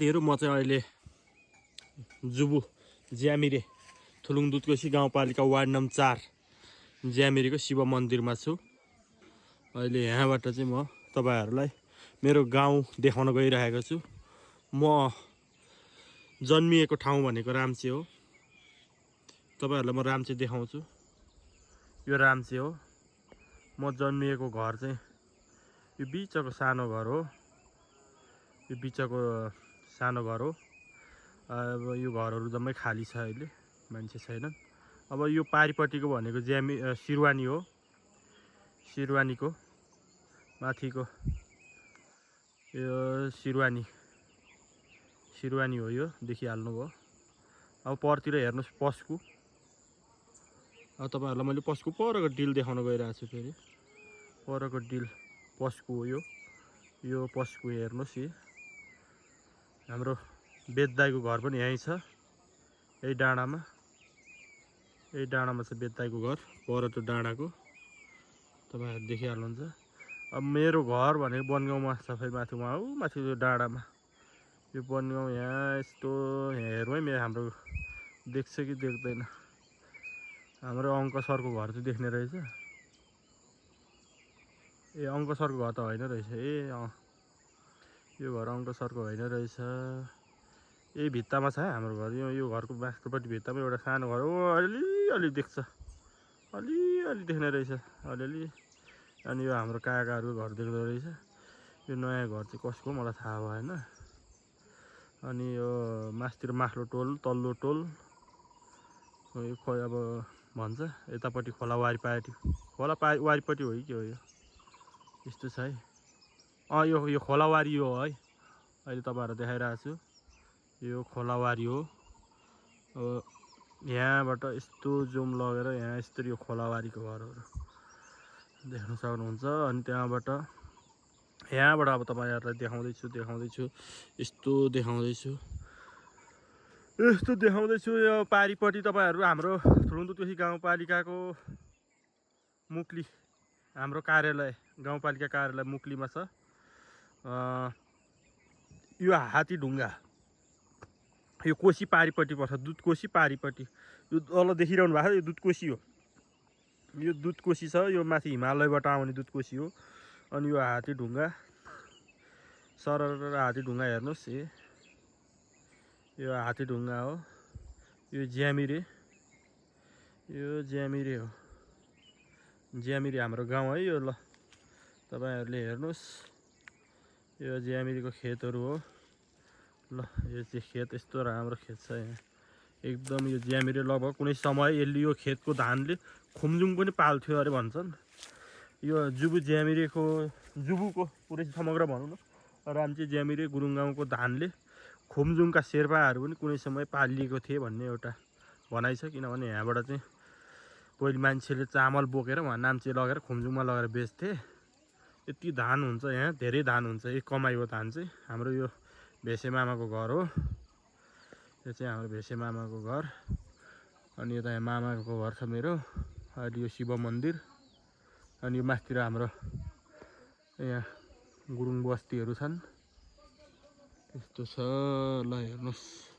म चाहिँ अहिले जुबु ज्यामिरे थुलुङ दुधकोशी गाउँपालिका वार्ड नम्बर 4 ज्यामिरेको शिव मन्दिरमा छु। अहिले यहाँबाट चाहिँ म तपाईहरुलाई मेरो गाउँ देखाउन गइरहेको छु। म जन्मिएको ठाउँ भनेको राम्चे हो। तपाईहरुलाई म राम्चे देखाउँछु। यो राम्चे हो। म जन्मिएको घर चाहिँ यो बिचको सानो घर हो। यो बिचको सानो घर हो। अब यो घरहरु जम्मै खाली छ, अहिले मान्छे छैनन्। अब यो पारिपट्टिको भनेको सिरवानी हो। सिरवानीको माथिको यो सिरवानी हो। यो देखिहाल्नुभयो। अब परतिर हेर्नुस् पस्कु। अब तपाईहरुलाई मैले पस्कु परको डिल देखाउन गइरहेको छु। फेरि परको डिल पस्कु हो। यो पस्कु हेर्नुस्। हाम्रो बेददाईको घर पनि यही छ। यही डाँडामा छ बेददाईको घर। पर त्यो डाँडाको तपाईहरु देखिहाल्नुहुन्छ। अब मेरो घर भनेको बनगाउँमा छ। फेरि माथि उहाँ उ माथि त्यो डाँडामा यो बनगाउँ। यहाँ यस्तो हेर्नु है हाम्रो देख्छ कि देख्दैन। हाम्रो अङ्क सरको घर चाहिँ देख्ने रहेछ। ए अङ्क सरको घर त होइन रहेछ। यो घर अङ्क सरको होइन रहेछ। यही भित्तामा छ हाम्रो घर। यो घरको माथिल्लोपट्टि भित्तामा एउटा सानो घर हो। अलि देख्छ। अलि देख्ने रहेछ। अलि। अनि यो हाम्रो काकाहरुको घर देख्दो रहेछ। यो नयाँ घर चाहिँ कसको मलाई थाहा भएन। अनि यो मास्तिर माथिल्लो टोल तल्लो टोल यो खोइ अब भन्छ। यतापट्टि खोला वारिपट्टि हो कि के हो यो यस्तो छ है। यो खोलावारी हो है। अहिले तपाईहरुलाई देखाइरहेको छु। यो खोलावारी हो। अब यहाँबाट यस्तो जुम लगेर यहाँ यस्तो यो खोलावारीको घरहरु देख्न सक्नुहुन्छ। अनि त्यहाँबाट अब तपाईहरुलाई देखाउँदैछु। यस्तो देखाउँदैछु। यो पारिपट्टि तपाईहरु हाम्रो थुलुङ दुधकोशी गाउँपालिकाको मुक्ली हाम्रो कार्यालय गाउँपालिका कार्यालय मुक्लीमा छ। यो हात्ती ढुङ्गा यो कोशी पारिपट्टि पर्छ। दुधकोशी पारिपट्टि यो तल देखिरहनु भएको छ। यो दुधकोशी हो। यो दुधकोशी छ। यो माथि हिमालयबाट आउने दुधकोशी हो। अनि यो हात्ती ढुङ्गा सरर हात्ती ढुङ्गा हेर्नुस्। यो हात्ती ढुङ्गा हो। यो ज्यामिरे हो। ज्यामिरे हाम्रो गाउँ है। यो ल तपाईहरुले हेर्नुस्। यो ज्यामिरेको खेतहरु हो। ल यो चाहिँ खेत यस्तो राम्रो खेत छ यहाँ एकदम। यो ज्यामिरे लगभग कुनै समय यसले यो खेतको धानले खुम्जुङ पनि पाल्थ्यो अरे भन्छन्। यो जुबुको पुरै समग्र भनौँ न राम्चे ज्यामिरे गुरुङ गाउँको धानले खुम्जुङका शेर्पाहरू पनि कुनै समय पालिएको थिए भन्ने एउटा भनाइ छ। किनभने यहाँबाट चाहिँ पहिले मान्छेले चामल बोकेर उहाँ नाम्चे लगेर खुम्जुङमा लगेर बेच्थे। यति धान हुन्छ यहाँ, धेरै धान हुन्छ। एक कमाइ हो धान चाहिँ। हाम्रो यो भेसे मामाको घर हो। यो चाहिँ हाम्रो भेसे मामाको घर। अनि यता यहाँ मामाको घर छ मेरो। अनि यो शिव मन्दिर। अनि यो माथितिर हाम्रो यहाँ गुरुङ बस्तीहरू छन्। यस्तो छ ल हेर्नुस्।